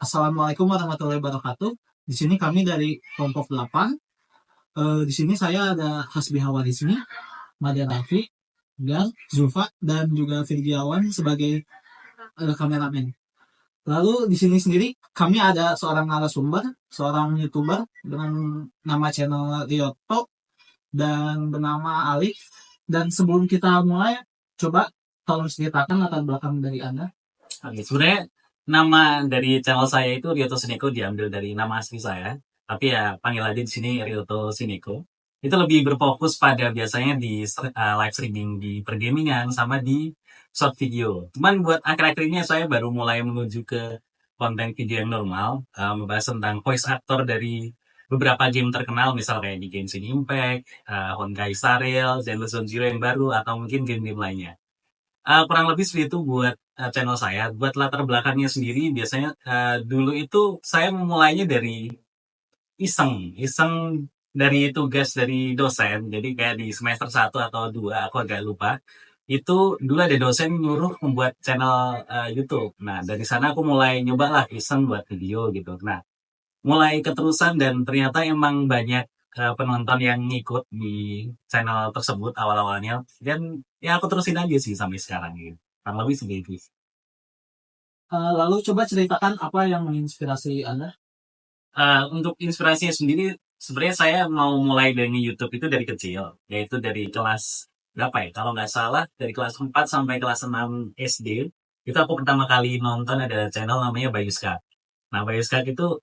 Assalamualaikum warahmatullahi wabarakatuh. Di sini kami dari kelompok 8. Di sini saya ada Hasbi Hawarizmi, Madia Raffi, Gang, Zulfa, dan juga Firdiawan sebagai kameramen. Lalu di sini sendiri kami ada seorang narasumber, seorang YouTuber dengan nama channel Rioto dan bernama Alif. Dan sebelum kita mulai, coba tolong ceritakan latar belakang dari Anda. Oke, sebenarnya nama dari channel saya itu Rioto Sineko diambil dari nama asli saya. Tapi ya panggil aja di sini Rioto Sineko. Itu lebih berfokus pada biasanya di live streaming di pergamingan sama di short video. Cuman buat akhir-akhir ini saya baru mulai menuju ke konten video yang normal, membahas tentang voice actor dari beberapa game terkenal, misal kayak di Genshin Impact, Honkai Star Rail, Zenless Zone Zero yang baru, atau mungkin game-game lainnya. Kurang lebih seperti itu buat channel saya. Buat latar belakangnya sendiri, biasanya dulu itu saya memulainya dari iseng dari tugas dari dosen. Jadi kayak di semester 1 atau 2, aku agak lupa. Itu dulu ada dosen nyuruh membuat channel YouTube. Nah, dari sana aku mulai nyoba lah iseng buat video gitu. Nah, mulai keterusan dan ternyata emang banyak penonton yang ngikut di channel tersebut awal-awalnya. Dan ya aku terusin aja sih sampai sekarang gitu. Kurang lebih segitu. Lalu coba ceritakan apa yang menginspirasi Anda. Untuk inspirasinya sendiri, sebenarnya saya mau mulai dari YouTube itu dari kecil, yaitu dari kelas berapa ya? Kalau nggak salah dari kelas 4 sampai kelas 6 SD, itu aku pertama kali nonton ada channel namanya Bayuska. Nah, Bayuska itu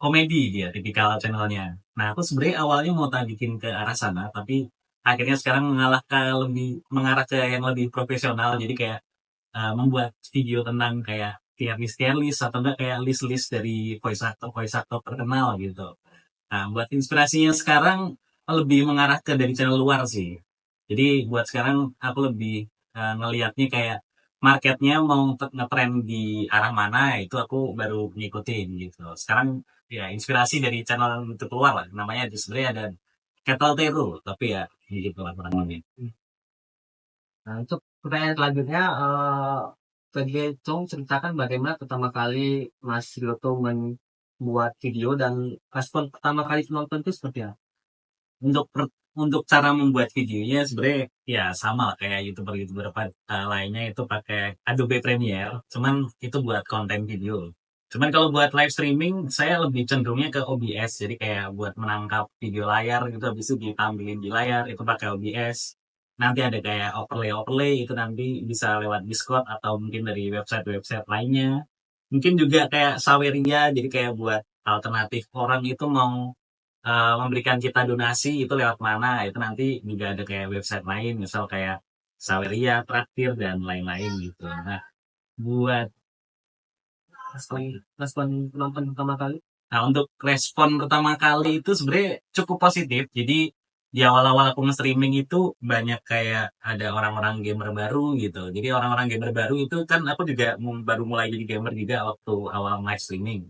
komedi dia, tipikal channelnya. Nah, aku sebenarnya awalnya mau bikin ke arah sana, tapi akhirnya sekarang mengarah ke yang lebih profesional. Jadi kayak membuat video tentang kayak tier list atau enggak kayak list-list dari voice actor terkenal gitu. Nah, buat inspirasinya sekarang lebih mengarah ke dari channel luar sih. Jadi buat sekarang aku lebih ngelihatnya kayak marketnya mau ngetrend di arah mana, itu aku baru ngikutin gitu. Sekarang ya inspirasi dari channel itu keluar lah. Namanya sebenarnya ada Kettle Teru, tapi ya gitu lah kurang lebih. Nah, untuk pertanyaan selanjutnya, bagi Cong ceritakan bagaimana pertama kali Mas Rioto membuat video dan respon pertama kali penonton itu seperti apa? Untuk cara membuat videonya sebenarnya ya sama lah kayak youtuber lainnya, itu pakai Adobe Premiere, cuman itu buat konten video. Cuman kalau buat live streaming saya lebih cenderungnya ke OBS, jadi kayak buat menangkap video layar gitu habis itu ditampilin di layar itu pakai OBS. Nanti ada kayak overlay itu nanti bisa lewat Discord atau mungkin dari website lainnya. Mungkin juga kayak Saweria, jadi kayak buat alternatif orang itu mau memberikan kita donasi itu lewat mana, itu nanti juga ada kayak website lain, misal kayak Saweria, Traktir, dan lain-lain gitu. Nah, buat Respon penonton pertama kali? Nah, untuk respon pertama kali itu sebenarnya cukup positif. Jadi di awal-awal aku nge-streaming itu banyak kayak ada orang-orang gamer baru gitu. Jadi orang-orang gamer baru itu kan aku juga baru mulai jadi gamer juga waktu awal live streaming.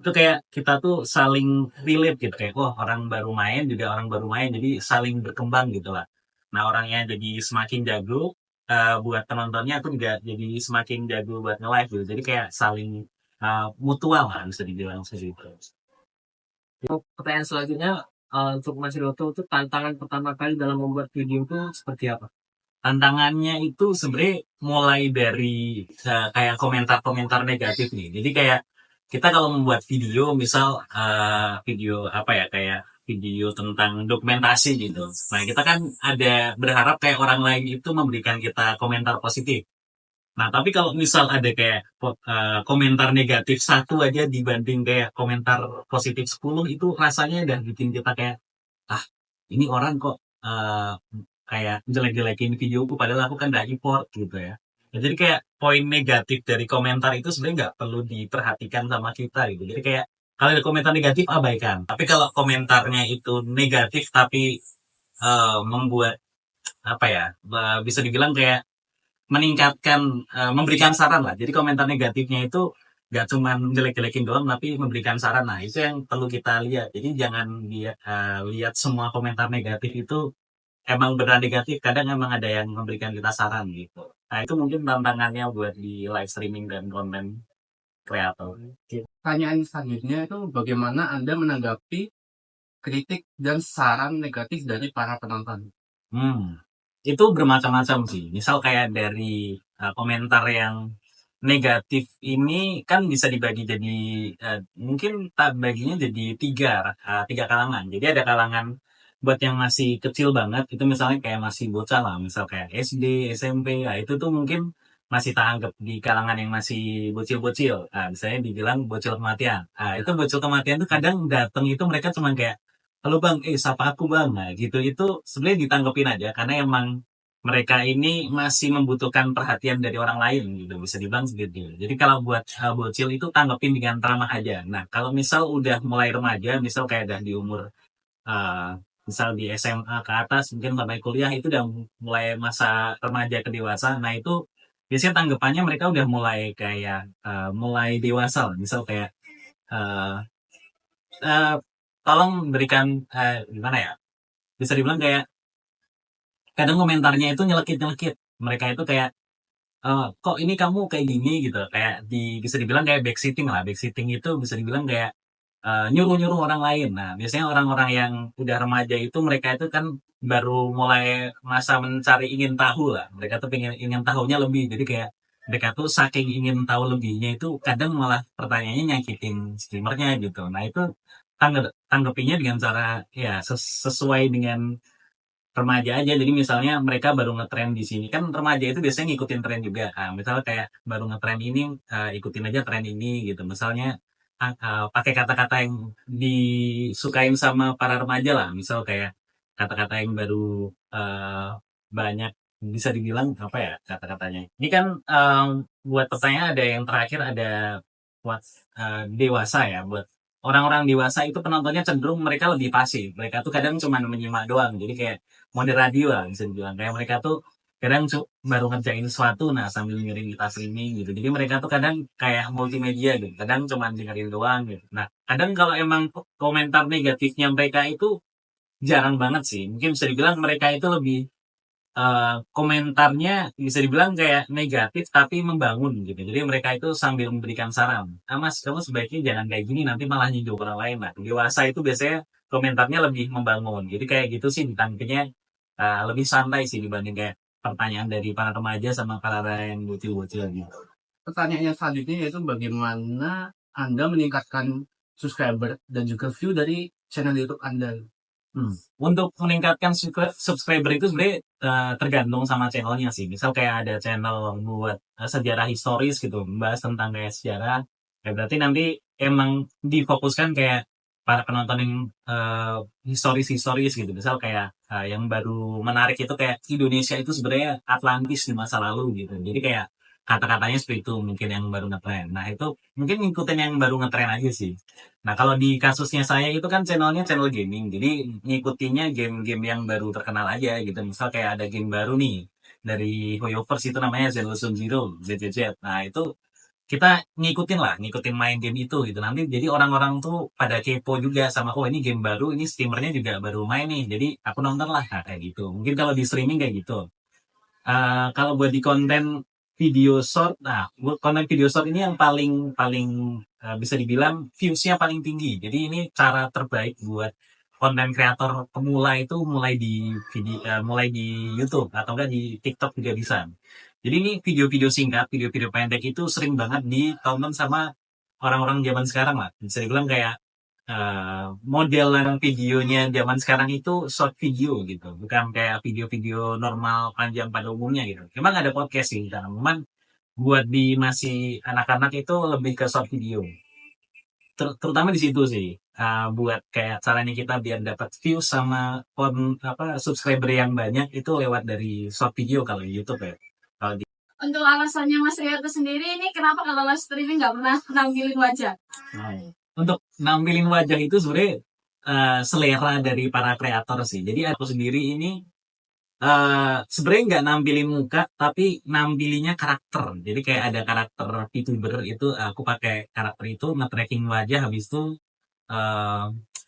Itu kayak kita tuh saling relate gitu, kayak wah orang baru main juga orang baru main, jadi saling berkembang gitu lah. Nah, orangnya jadi semakin jago, buat penontonnya aku juga jadi semakin jago buat nge-live gitu. Jadi kayak saling mutual lah bisa dibilang seperti itu. Untuk pertanyaan selanjutnya, untuk Mas Rioto itu tantangan pertama kali dalam membuat video itu seperti apa? Tantangannya itu sebenarnya mulai dari kayak komentar-komentar negatif nih. Jadi kayak kita kalau membuat video, misal video apa ya, kayak video tentang dokumentasi gitu. Nah, kita kan ada berharap kayak orang lain itu memberikan kita komentar positif. Nah, tapi kalau misal ada kayak komentar negatif satu aja dibanding kayak komentar positif 10, itu rasanya udah bikin kita kayak, ah, ini orang kok kayak jelek-jelekin videoku padahal aku kan udah import gitu ya. Nah, jadi kayak poin negatif dari komentar itu sebenarnya nggak perlu diperhatikan sama kita gitu. Jadi kayak kalau ada komentar negatif abaikan. Tapi kalau komentarnya itu negatif tapi membuat apa ya, bisa dibilang kayak meningkatkan, memberikan saran lah. Jadi komentar negatifnya itu nggak cuma jelek-jelekin doang, tapi memberikan saran. Nah, itu yang perlu kita lihat. Jadi jangan lihat semua komentar negatif itu emang benar negatif. Kadang emang ada yang memberikan kita saran gitu. Nah, itu mungkin tantangannya buat di live streaming dan konten kreator. Pertanyaan selanjutnya itu bagaimana Anda menanggapi kritik dan saran negatif dari para penonton? Itu bermacam-macam sih. Misal kayak dari komentar yang negatif ini kan bisa dibagi jadi mungkin tak baginya jadi tiga kalangan. Jadi ada kalangan buat yang masih kecil banget, itu misalnya kayak masih bocah lah, misal kayak SD, SMP, nah itu tuh mungkin masih tanggap di kalangan yang masih bocil-bocil. Nah, misalnya dibilang bocil kematian. Nah, itu bocil kematian tuh kadang datang itu mereka cuma kayak, halo bang, sapa aku bang. Nah, gitu itu sebenarnya ditanggepin aja karena emang mereka ini masih membutuhkan perhatian dari orang lain gitu, bisa dibilang segitu. Jadi kalau buat bocil itu tanggepin dengan ramah aja. Nah, kalau misal udah mulai remaja, misal kayak udah di umur misal di SMA ke atas mungkin sampai kuliah itu udah mulai masa remaja ke dewasa. Nah, itu biasanya tanggapannya mereka udah mulai kayak mulai dewasa lah. Misal kayak eh eh, tolong berikan gimana ya? Bisa dibilang kayak kadang komentarnya itu nyelekit-nyelekit. Mereka itu kayak kok ini kamu kayak gini gitu, kayak bisa dibilang kayak backseating lah. Backseating itu bisa dibilang kayak nyuruh-nyuruh orang lain. Nah, biasanya orang-orang yang udah remaja itu mereka itu kan baru mulai masa mencari ingin tahu lah. Mereka tuh ingin tahunya lebih. Jadi kayak mereka tuh saking ingin tahu lebihnya itu kadang malah pertanyaannya nyakitin streamernya gitu. Nah, itu tanggepinnya dengan cara ya sesuai dengan remaja aja. Jadi misalnya mereka baru ngetren di sini, kan remaja itu biasanya ngikutin tren juga. Nah, misalnya kayak baru ngetren ini, ikutin aja tren ini gitu. Misalnya pakai kata-kata yang disukain sama para remaja lah. Misal kayak kata-kata yang baru banyak bisa dibilang apa ya kata-katanya. Ini kan buat pertanyaan ada yang terakhir ada buat dewasa ya, buat orang-orang dewasa itu penontonnya cenderung mereka lebih pasif. Mereka tuh kadang cuma menyimak doang. Jadi kayak mode radio lah bisa dibilang. Kayak mereka tuh kadang baru ngerjain sesuatu nah sambil dengerin kita streaming gitu. Jadi mereka tuh kadang kayak multimedia gitu. Kadang cuma dengerin doang gitu. Nah, kadang kalau emang komentar negatifnya mereka itu jarang banget sih. Mungkin bisa dibilang mereka itu lebih komentarnya bisa dibilang kayak negatif tapi membangun gitu. Jadi mereka itu sambil memberikan saran. Mas, kamu sebaiknya jangan kayak gini nanti malah nyinggung orang lain. Nah, dewasa itu biasanya komentarnya lebih membangun. Jadi kayak gitu sih ditangkapnya lebih santai sih dibanding kayak pertanyaan dari para remaja sama para yang bocil-bocil gitu. Pertanyaan yang selanjutnya yaitu bagaimana Anda meningkatkan subscriber dan juga view dari channel YouTube Anda? Untuk meningkatkan subscriber itu sebenarnya tergantung sama channelnya sih. Misal kayak ada channel buat sejarah historis gitu, membahas tentang kayak sejarah. Ya berarti nanti emang difokuskan kayak para penonton yang historis-historis gitu. Misal kayak yang baru menarik itu kayak Indonesia itu sebenarnya Atlantis di masa lalu gitu. Jadi kayak kata-katanya seperti itu mungkin yang baru ngetren. Nah, itu mungkin ngikutin yang baru ngetren aja sih. Nah, kalau di kasusnya saya itu kan channelnya channel gaming. Jadi ngikutinnya game-game yang baru terkenal aja gitu. Misal kayak ada game baru nih dari Hoyoverse itu namanya Zero Zero, ZZZ. Nah, itu kita ngikutin main game itu gitu. Nanti jadi orang-orang tuh pada kepo juga sama, oh ini game baru, ini streamernya juga baru main nih. Jadi aku nonton lah, nah, kayak gitu. Mungkin kalau di streaming kayak gitu. Kalau buat di konten video short, nah buat konten video short ini yang paling paling bisa dibilang views-nya paling tinggi. Jadi ini cara terbaik buat konten kreator pemula itu mulai di mulai di YouTube atau enggak di TikTok juga bisa. Jadi ini video-video singkat, video-video pendek itu sering banget ditonton sama orang-orang zaman sekarang lah. Bisa dibilang kayak modelan videonya zaman sekarang itu short video gitu, bukan kayak video-video normal panjang pada umumnya gitu. Memang ada podcast sih, karena memang buat di masih anak-anak itu lebih ke short video. Terutama di situ sih, buat kayak caranya kita biar dapat view sama subscriber yang banyak itu lewat dari short video kalau di YouTube ya. Kalau di Untuk alasannya Mas Rio itu sendiri ini kenapa kalau live streaming nggak pernah nampilin wajah? Untuk nampilin wajah itu sebenarnya selera dari para kreator sih. Jadi aku sendiri ini sebenarnya nggak nampilin muka, tapi nampilinnya karakter. Jadi kayak ada karakter VTuber itu aku pakai karakter itu nge-tracking wajah, habis itu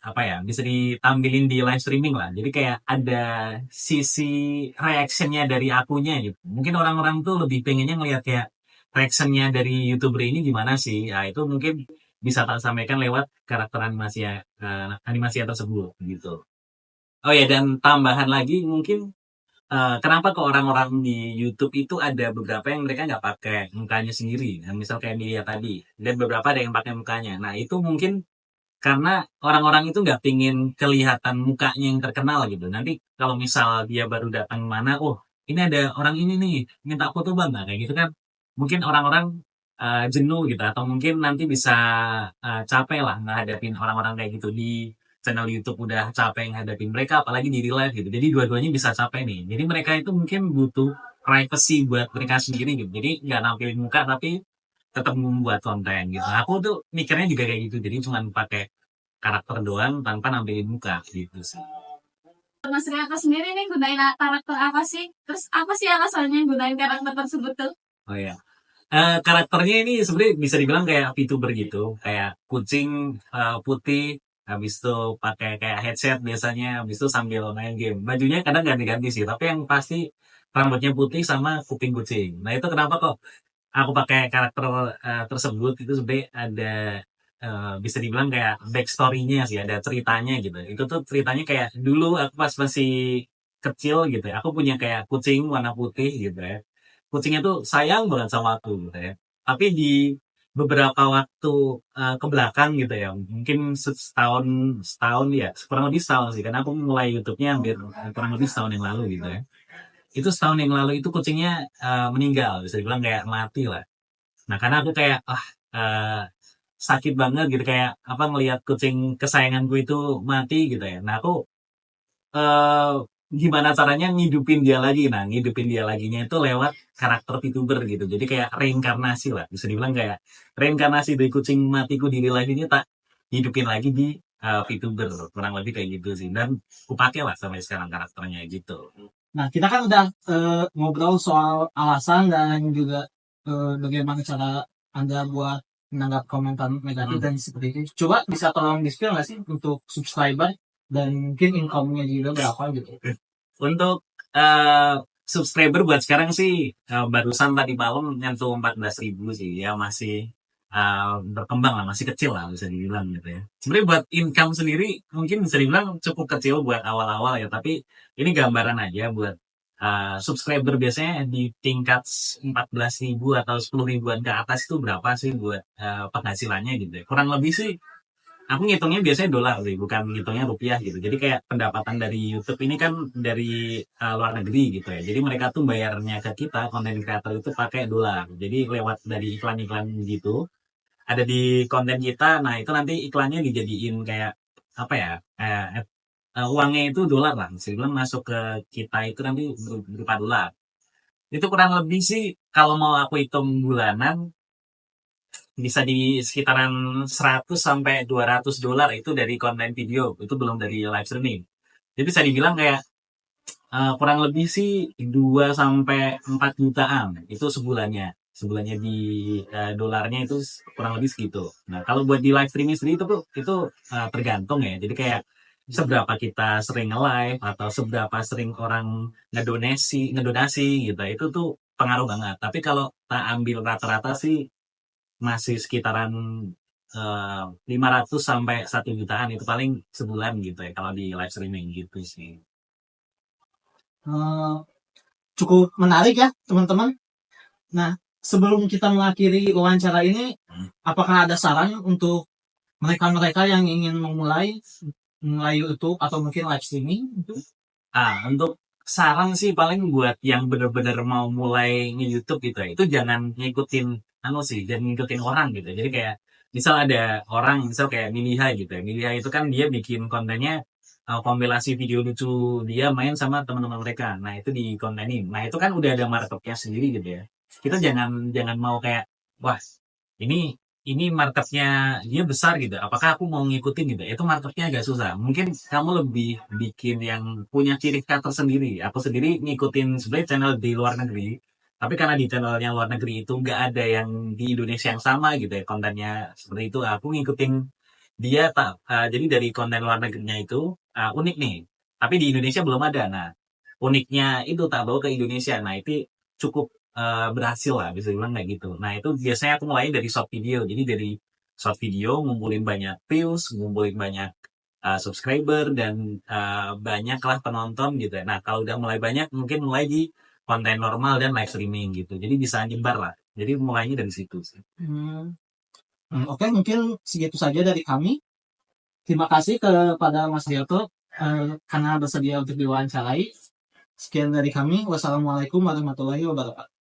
apa ya bisa ditampilin di live streaming lah. Jadi kayak ada sisi reactionnya dari akunya gitu. Mungkin orang-orang tuh lebih pengennya ngeliat kayak reaction-nya dari YouTuber ini gimana sih? Nah, itu mungkin bisa tak sampaikan lewat karakter animasi tersebut gitu. Oh ya, dan tambahan lagi mungkin kenapa ke orang-orang di YouTube itu ada beberapa yang mereka nggak pakai mukanya sendiri. Nah, misal kayak dia tadi, dan beberapa ada yang pakai mukanya. Nah, itu mungkin karena orang-orang itu nggak pingin kelihatan mukanya yang terkenal gitu. Nanti kalau misal dia baru datang mana, oh ini ada orang ini nih, minta foto bang, nah, kayak gitu kan. Mungkin orang-orang jenuh gitu, atau mungkin nanti bisa capek lah ngadepin orang-orang kayak gitu di channel YouTube udah capek ngadepin mereka, apalagi di real life gitu. Jadi dua-duanya bisa capek nih. Jadi mereka itu mungkin butuh privacy buat mereka sendiri gitu. Jadi nggak nampilin muka tapi tetap membuat konten gitu. Aku tuh mikirnya juga kayak gitu. Jadi cuma pakai karakter doang tanpa nampilin muka gitu sih. Mas Riaka sendiri nih gunain karakter apa sih? Terus apa sih alasannya gunain karakter tersebut tuh? Oh ya. Karakternya ini sebenarnya bisa dibilang kayak VTuber gitu, kayak kucing putih, habis itu pakai kayak headset biasanya, habis itu sambil main game. Bajunya kadang ganti-ganti sih, tapi yang pasti rambutnya putih sama kuping kucing. Nah itu kenapa kok aku pakai karakter tersebut itu sebenarnya ada bisa dibilang kayak backstory-nya sih, ada ceritanya gitu. Itu tuh ceritanya kayak dulu aku pas masih kecil gitu ya, aku punya kayak kucing warna putih gitu ya. Kucingnya tuh sayang banget sama aku gitu ya. Tapi di beberapa waktu ke belakang gitu ya, mungkin setahun setahun ya, kurang lebih setahun sih, karena aku mulai YouTube-nya hampir kurang lebih setahun yang lalu gitu ya. Itu setahun yang lalu itu kucingnya meninggal, bisa dibilang kayak mati lah. Nah karena aku kayak eh, sakit banget gitu, kayak apa ngelihat kucing kesayanganku itu mati gitu ya. Nah aku eh gimana caranya ngidupin dia lagi. Nah, ngidupin dia laginya itu lewat karakter VTuber gitu. Jadi kayak reinkarnasi lah. Bisa dibilang kayak reinkarnasi dari kucing matiku di real life ini tak hidupin lagi di VTuber. Kurang lebih kayak gitu sih. Dan kupake lah sampai sekarang karakternya gitu. Nah, kita kan udah ngobrol soal alasan dan juga bagaimana cara Anda buat menanggap komentar negatif dan seperti itu. Coba bisa tolong di-spill nggak sih untuk subscriber dan mungkin income-nya juga berapa gitu. Untuk subscriber buat sekarang sih barusan tadi malam nyentuh 14.000 sih. Ya masih berkembang lah, masih kecil lah bisa dibilang gitu ya. Sebenarnya buat income sendiri mungkin bisa dibilang cukup kecil buat awal-awal ya, tapi ini gambaran aja buat subscriber biasanya di tingkat 14.000 atau 10 ribuan ke atas itu berapa sih buat penghasilannya gitu ya. Kurang lebih sih aku ngitungnya biasanya dolar sih, bukan ngitungnya rupiah gitu. Jadi kayak pendapatan dari YouTube ini kan dari luar negeri gitu ya. Jadi mereka tuh bayarnya ke kita, konten creator itu pakai dolar. Jadi lewat dari iklan-iklan gitu, ada di konten kita. Nah itu nanti iklannya dijadiin kayak apa ya? Uangnya itu dolar lah. Misalnya masuk ke kita itu nanti berupa dolar. Itu kurang lebih sih kalau mau aku hitung bulanan bisa di sekitaran 100 sampai 200 dolar itu dari konten video, itu belum dari live streaming. Jadi bisa dibilang kayak kurang lebih sih 2 sampai 4 jutaan itu sebulannya. Sebulannya di dolarnya itu kurang lebih segitu. Nah, kalau buat di live streaming sendiri itu tergantung ya. Jadi kayak seberapa kita sering nge-live atau seberapa sering orang ngedonasi gitu. Itu tuh pengaruh banget. Tapi kalau tak ambil rata-rata sih masih sekitaran 500 sampai 1 jutaan itu paling sebulan gitu ya kalau di live streaming gitu sih. Cukup menarik ya teman-teman. Nah, sebelum kita mengakhiri wawancara ini, apakah ada saran untuk mereka-mereka yang ingin memulai YouTube atau mungkin live streaming itu? Untuk saran sih paling buat yang bener-bener mau mulai nge-YouTube gitu ya, itu jangan ngikutin jangan ngikutin orang gitu. Jadi kayak misal ada orang misal kayak Miliha gitu ya. Miliha itu kan dia bikin kontennya kompilasi video lucu dia main sama teman-teman mereka. Nah, itu di kontenin. Nah, itu kan udah ada marketnya sendiri gitu ya. Kita jangan mau kayak wah, ini marketnya dia besar gitu. Apakah aku mau ngikutin gitu? Itu marketnya agak susah. Mungkin kamu lebih bikin yang punya ciri khas tersendiri. Aku sendiri ngikutin sebenarnya channel di luar negeri. Tapi karena di channelnya luar negeri itu nggak ada yang di Indonesia yang sama gitu ya kontennya seperti itu. Aku ngikutin dia jadi dari konten luar negerinya itu unik nih. Tapi di Indonesia belum ada. Nah, uniknya itu tak bawa ke Indonesia. Nah, itu cukup berhasil lah, bisa bilang kayak gitu. Nah itu biasanya aku mulai dari short video. Jadi dari short video ngumpulin banyak views, ngumpulin banyak subscriber dan banyak lah penonton gitu. Nah kalau udah mulai banyak, mungkin mulai di konten normal dan live streaming gitu. Jadi bisa nyebar lah. Jadi mulainya dari situ sih. Oke, mungkin segitu saja dari kami. Terima kasih kepada Mas Diarto karena bersedia untuk diwawancarai. Sekian dari kami. Wassalamualaikum warahmatullahi wabarakatuh.